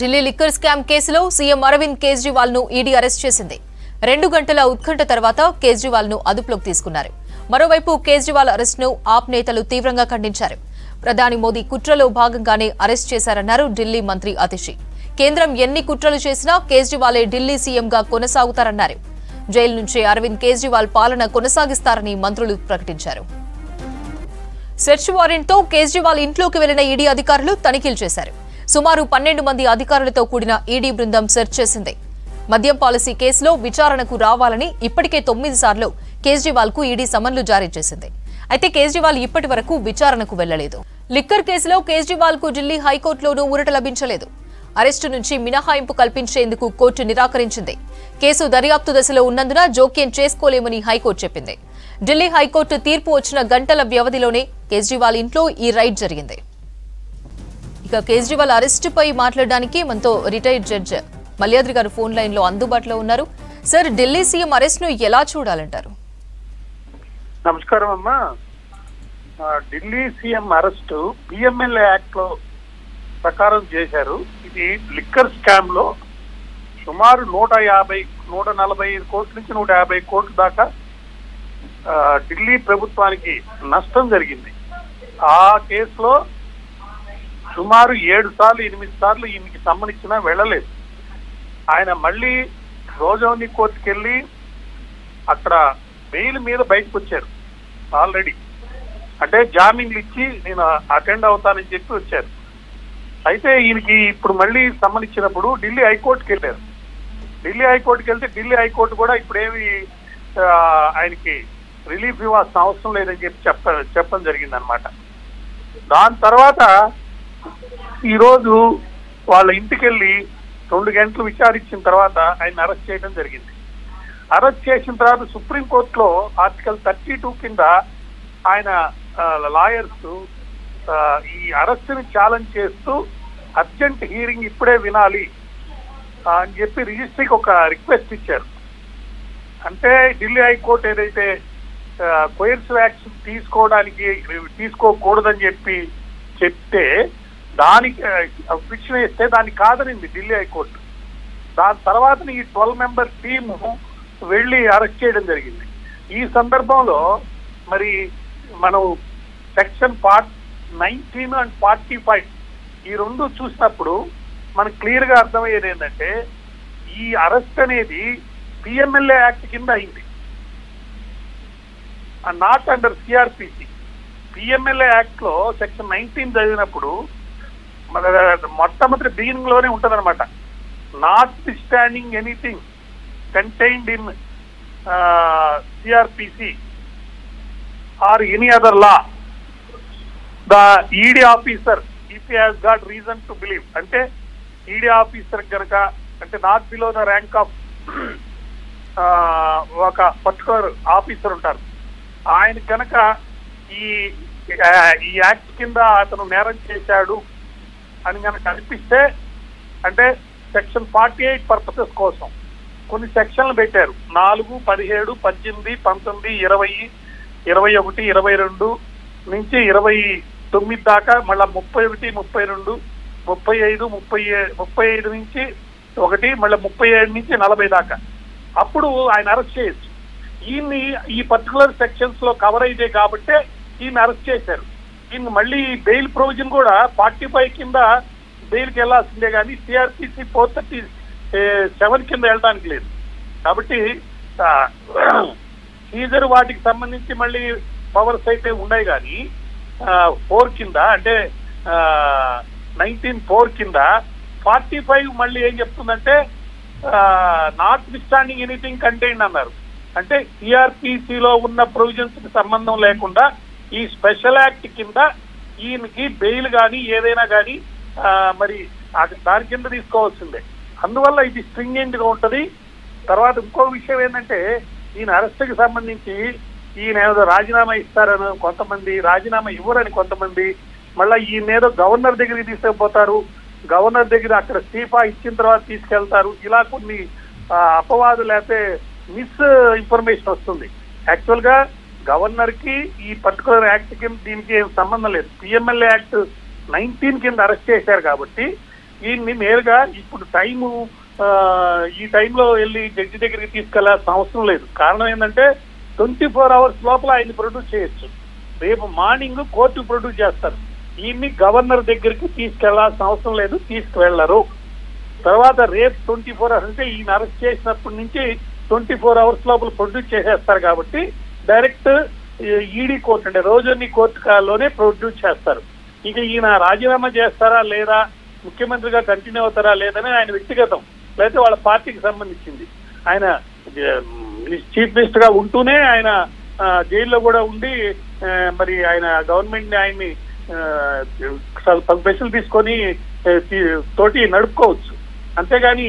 Delhi liquor scam కేసులో CM Arvind Kejriwal ను ED arrest చేసింది. 2 గంటల ఉత్కంఠ తర్వాత కేజ్రీవాల్ ను అదుపులోకి తీసుకున్నారు. మరోవైపు కేజ్రీవాల్ అరెస్ట్ ను ఆప్ నేతలు తీవ్రంగా ఖండించారు. ప్రధాని మోదీ కుట్రలో భాగంగానే అరెస్ట్ చేశారన్నారు ఢిల్లీ మంత్రి అతిషి. కేంద్రం ఎన్ని కుట్రలు చేసినా కేజ్రీవాలే ఢిల్లీ సీఎంగా కొనసాగుతారన్నారు. జైలు నుంచే అరవింద్ కేజ్రీవాల్ పాలన కొనసాగిస్తారని మంత్రులు ప్రకటించారు. సెర్చ్ వారెంట్ తో కేజ్రీవాల్ ఇంట్లోకి వెళ్లిన ఈడీ అధికారులు తనిఖీలు చేశారు. సుమారు 12 మంది అధికారులతో కూడిన ఈడీ బృందం సెర్చ్ చేసింది. మద్యం పాలసీ కేసులో విచారణకు రావాలని ఇప్పటికే 9 సార్లు కేజ్రీవాల్ కు ఈడీ సమన్లు జారీ చేసింది. అయితే కేజ్రీవాల్ ఇప్పటి వరకు విచారణకు వెళ్లలేదు. లిక్కర్ కేసులో కేజ్రీవాల్ కు ఢిల్లీ హైకోర్టులోనూ ఊరట లభించలేదు. అరెస్టు నుంచి మినహాయింపు కల్పించేందుకు కోర్టు నిరాకరించింది. కేసు దర్యాప్తు దశలో ఉన్నందున జోక్యం చేసుకోలేమని హైకోర్టు చెప్పింది. ఢిల్లీ హైకోర్టు తీర్పు వచ్చిన గంటల వ్యవధిలోనే కేజ్రీవాల్ ఇంట్లో ఈ రైడ్ జరిగింది. ఇక కేజ్రీవాల్ అరెస్టుపై మాట్లాడడానికి మనతో రిటైర్డ్ జడ్జ్ మల్యాద్రి గారు ఫోన్ లైన్ లో అందుబాటులో ఉన్నారు. సార్, ఢిల్లీ సీఎం అరెస్ట్ ను ఎలా చూడాలంటారు? నమస్కారం అమ్మా. Delhi CM arrest PMLA act లో ప్రకారం చేశారు. ఇది లిక్కర్ స్కామ్ లో సుమారు 145 కోట్ల నుంచి 150 కోట్ల దాకా ఢిల్లీ ప్రభుత్వానికి నష్టం జరిగింది. ఆ కేసులో సుమారు 7 సార్లు 8 సార్లు ఈయనకి సంబంధించినా వెళ్ళలేదు. ఆయన మళ్ళీ రోజౌని కోర్టుకి వెళ్ళి అక్కడ బెయిల్ మీద బయటకు వచ్చారు. ఆల్రెడీ అంటే జామీన్లు ఇచ్చి నేను అటెండ్ అవుతానని చెప్పి వచ్చారు. అయితే ఈయనకి ఇప్పుడు మళ్ళీ సంబంధించినప్పుడు ఢిల్లీ హైకోర్టుకి వెళ్ళారు. ఢిల్లీ హైకోర్టుకి వెళ్తే ఢిల్లీ హైకోర్టు కూడా ఇప్పుడేమి ఆయనకి రిలీఫ్ ఇవ్వాల్సిన అవసరం లేదని చెప్పి చెప్పడం జరిగింది అనమాట. దాని తర్వాత ఈరోజు వాళ్ళ ఇంటికి వెళ్ళి 2 గంటలు విచారించిన తర్వాత ఆయన అరెస్ట్ చేయడం జరిగింది. అరెస్ట్ చేసిన తర్వాత సుప్రీంకోర్టులో ఆర్టికల్ 32 కింద ఆయన లాయర్స్ ఈ అరెస్ట్ని ఛాలెంజ్ చేస్తూ అర్జెంట్ హీరింగ్ ఇప్పుడే వినాలి అని చెప్పి రిజిస్ట్రీకి ఒక రిక్వెస్ట్ ఇచ్చారు. అంటే ఢిల్లీ హైకోర్టు ఏదైతే కోయర్సివ్ యాక్షన్ తీసుకోకూడదని చెప్తే దానికి ఫిక్షన్ వేస్తే దాన్ని కాదనింది ఢిల్లీ హైకోర్టు. దాని తర్వాత ఈ 12 మెంబర్ టీము వెళ్ళి అరెస్ట్ చేయడం జరిగింది. ఈ సందర్భంలో మరి మనం సెక్షన్ 19 అండ్ 45 ఈ 2 చూసినప్పుడు మనకు క్లియర్ గా అర్థమయ్యేది ఏంటంటే ఈ అరెస్ట్ అనేది పిఎంఎల్ఏ యాక్ట్ కింద అయింది, not under CrPC. PMLA act లో సెక్షన్ 19 చదివినప్పుడు మొట్టమొదటి బిగినింగ్ లోనే ఉంటది అనమాట. Not standing anything contained in CrPC or any other law the ED officer if he has got reason to believe, అంటే ఈడీ ఆఫీసర్ కనుక అంటే not below the rank of ఒక పర్టికులర్ ఆఫీసర్ ఉంటారు, ఆయన కనుక ఈ యాక్ట్ కింద అతను నేరం చేశాడు అని కనుక అనిపిస్తే, అంటే సెక్షన్ 48 పర్పసెస్ కోసం కొన్ని సెక్షన్లు పెట్టారు. 4, 17, 18, 19, 20, 21, 22 నుంచి 29 దాకా, మళ్ళా 31, 32, 35, 35 నుంచి 1, మళ్ళీ 37 నుంచి 40 దాకా అప్పుడు ఆయన అరెస్ట్ చేయొచ్చు. ఈయన్ని ఈ పర్టికులర్ సెక్షన్స్ లో కవర్ అయితే కాబట్టే ఈయన అరెస్ట్ చేశారు. ఈయన మళ్ళీ బెయిల్ ప్రొవిజన్ కూడా 45 కింద బెయిల్కి వెళ్లాల్సిందే కానీ సిఆర్పిసి 437 కింద వెళ్ళడానికి లేదు. కాబట్టి సీజర్ వాటికి సంబంధించి మళ్ళీ పవర్స్ అయితే ఉన్నాయి కానీ 4 కింద అంటే 19(4) కింద 45 మళ్ళీ ఏం చెప్తుందంటే నాట్ స్టాండింగ్ ఎనీథింగ్ కంటైన్డ్ అన్నారు. అంటే సిఆర్పిసిలో ఉన్న ప్రొవిజన్స్ కి సంబంధం లేకుండా ఈ స్పెషల్ యాక్ట్ కింద ఈయనకి బెయిల్ కానీ ఏదైనా కానీ మరి దాని కింద తీసుకోవాల్సిందే. అందువల్ల ఇది స్ట్రింజెంట్ గా ఉంటది. తర్వాత ఇంకో విషయం ఏంటంటే ఈయన అరెస్ట్కి సంబంధించి ఈయన ఏదో రాజీనామా ఇస్తారని కొంతమంది, రాజీనామా ఇవ్వరని కొంతమంది, మళ్ళీ ఈయన ఏదో గవర్నర్ దగ్గరికి తీసుకుపోతారు, గవర్నర్ దగ్గర అక్కడ ఇస్తీఫా ఇచ్చిన తర్వాత తీసుకెళ్తారు, ఇలా కొన్ని అపవాదులు లేకపోతే మిస్ ఇన్ఫర్మేషన్ వస్తుంది. యాక్చువల్ గా గవర్నర్ కి ఈ పర్టికులర్ యాక్ట్ కింద దీనికి ఏం సంబంధం లేదు. పిఎంఎల్ఏ యాక్ట్ 19 కింద అరెస్ట్ చేశారు కాబట్టి దీన్ని నేరుగా ఇప్పుడు టైము ఈ టైంలో వెళ్ళి జడ్జి దగ్గరికి తీసుకెళ్లాల్సిన అవసరం లేదు. కారణం ఏంటంటే 24 hours లోపల ఆయన ప్రొడ్యూస్ చేయొచ్చు. రేపు మార్నింగ్ కోర్టు ప్రొడ్యూస్ చేస్తారు. ఈయన్ని గవర్నర్ దగ్గరికి తీసుకెళ్లాల్సిన అవసరం లేదు, తీసుకువెళ్లరు. తర్వాత రేపు 24 hours అంటే ఈయన అరెస్ట్ చేసినప్పటి నుంచి 24 hours లోపల ప్రొడ్యూస్ చేసేస్తారు. కాబట్టి డైరెక్ట్ ఈడీ కోర్టు అంటే రోజుని కోర్టులోనే ప్రొడ్యూస్ చేస్తారు. ఇక ఈయన రాజీనామా చేస్తారా లేదా, ముఖ్యమంత్రిగా కంటిన్యూ అవుతారా లేదని ఆయన వ్యక్తిగతం, లేకపోతే వాళ్ళ పార్టీకి సంబంధించింది. ఆయన చీఫ్ మినిస్టర్ గా ఉంటూనే ఆయన జైల్లో కూడా ఉండి మరి ఆయన గవర్నమెంట్ ని ఆయన్ని స్పెషల్ తీసుకొని తోటి నడుపుకోవచ్చు. అంతేగాని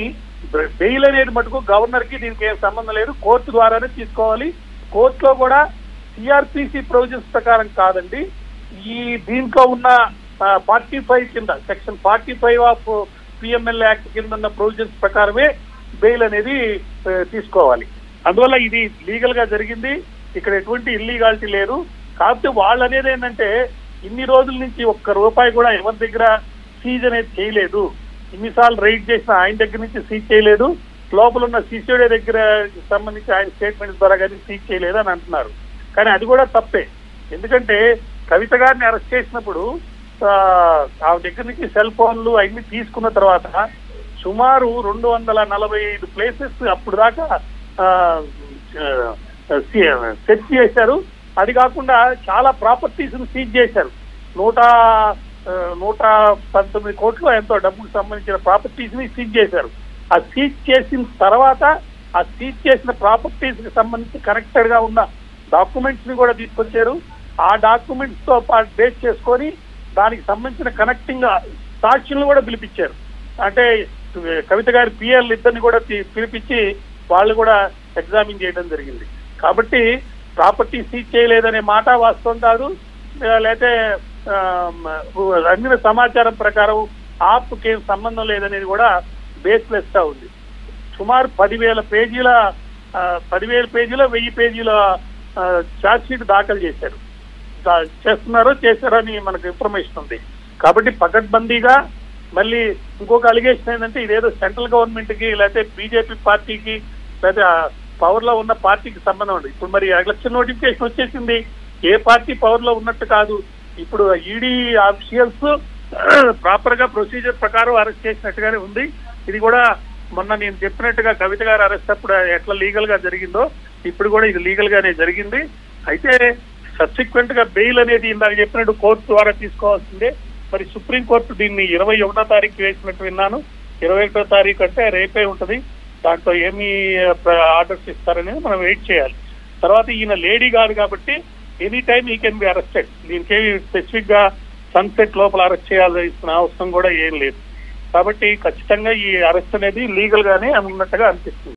బెయిల్ అనేది మటుకు గవర్నర్ కి దీనికి ఏం సంబంధం లేదు, కోర్టు ద్వారానే తీసుకోవాలి. కోర్టులో కూడా సిఆర్పిసి ప్రొవిజన్స్ ప్రకారం కాదండి, ఈ దీంట్లో ఉన్న 45 కింద సెక్షన్ 45 ఆఫ్ పిఎంఎల్ యాక్ట్ కింద ఉన్న ప్రొవిజన్స్ ప్రకారమే బెయిల్ అనేది తీసుకోవాలి. అందువల్ల ఇది లీగల్ గా జరిగింది, ఇక్కడ ఎటువంటి ఇల్లీగాలిటీ లేదు. కాకపోతే వాళ్ళు అనేది ఏంటంటే ఇన్ని రోజుల నుంచి ₹1 కూడా ఎవరి దగ్గర సీజ్ అనేది చేయలేదు. ఇన్నిసార్లు రైడ్ చేసిన ఆయన దగ్గర నుంచి సీజ్ చేయలేదు, లోపల ఉన్న సిసిఓడి దగ్గర సంబంధించి ఆయన స్టేట్మెంట్ ద్వారా కానీ సీజ్ చేయలేదు అని అంటున్నారు. కానీ అది కూడా తప్పే. ఎందుకంటే కవిత గారిని అరెస్ట్ చేసినప్పుడు ఆ దగ్గర నుంచి సెల్ ఫోన్లు అవన్నీ తీసుకున్న తర్వాత సుమారు 245 ప్లేసెస్ అప్పుడు దాకా సెర్చ్ చేశారు. అది కాకుండా చాలా ప్రాపర్టీస్ ను సీజ్ చేశారు. 119 కోట్లు ఎంతో డబ్బుకు సంబంధించిన ప్రాపర్టీస్ ని సీజ్ చేశారు. ఆ సీజ్ చేసిన తర్వాత ఆ సీజ్ చేసిన ప్రాపర్టీస్ కి సంబంధించి కనెక్టెడ్ గా ఉన్న డాక్యుమెంట్స్ ని కూడా తీసుకొచ్చారు. ఆ డాక్యుమెంట్స్ తో పాటు బేస్ చేసుకొని దానికి సంబంధించిన కనెక్టింగ్ సాక్షులను కూడా పిలిపించారు. అంటే కవిత గారి పిఎల్ ఇద్దరిని కూడా పిలిపించి వాళ్ళు కూడా ఎగ్జామిన్ చేయడం జరిగింది. కాబట్టి ప్రాపర్టీ సీజ్ చేయలేదనే మాట వాస్తవం కాదు, లేకపోతే అందిన సమాచారం ప్రకారం ఆప్కి ఏం సంబంధం లేదనేది కూడా బేస్లెస్ గా ఉంది. సుమారు 10,000 పేజీల 1000 పేజీల ఛార్జ్ షీట్ దాఖలు చేశారు. చేశారో అని మనకు ఇన్ఫర్మేషన్ ఉంది. కాబట్టి పకడ్బందీగా మళ్ళీ ఇంకొక అలిగేషన్ ఏంటంటే ఇదేదో సెంట్రల్ గవర్నమెంట్ కి లేకపోతే బీజేపీ పార్టీకి లేకపోతే పవర్ లో ఉన్న పార్టీకి సంబంధం ఉంది. ఇప్పుడు మరి ఎలక్షన్ నోటిఫికేషన్ వచ్చేసింది, ఏ పార్టీ పవర్ లో ఉన్నట్టు కాదు. ఇప్పుడు ఈడీ ఆఫీషియల్స్ ప్రాపర్ గా ప్రొసీజర్ ప్రకారం అరెస్ట్ చేసినట్టుగానే ఉంది. ఇది కూడా మొన్న నేను చెప్పినట్టుగా కవిత గారు అరెస్ట్ అప్పుడు ఎట్లా లీగల్ గా జరిగిందో ఇప్పుడు కూడా ఇది లీగల్ గానే జరిగింది. అయితే సబ్సిక్వెంట్ గా బెయిల్ అనేది ఇందాక చెప్పినట్టు కోర్టు ద్వారా తీసుకోవాల్సిందే. మరి సుప్రీంకోర్టు దీన్ని 21వ తారీఖు వేసినట్టు విన్నాను. 21వ తారీఖు అంటే రేపే ఉంటది. దాంట్లో ఏమి ఆర్డర్స్ ఇస్తారనేది మనం వెయిట్ చేయాలి. తర్వాత ఈయన లేడీ కాదు కాబట్టి ఎనీ టైమ్ ఈ కెన్ బి అరెస్టెడ్. దీనికేమి స్పెసిఫిక్ గా సన్సెట్ లోపల అరెస్ట్ చేయాల్సిన అవసరం కూడా ఏం లేదు. కాబట్టి ఖచ్చితంగా ఈ అరెస్ట్ అనేది లీగల్ గానే ఉన్నట్టుగా అనిపిస్తుంది.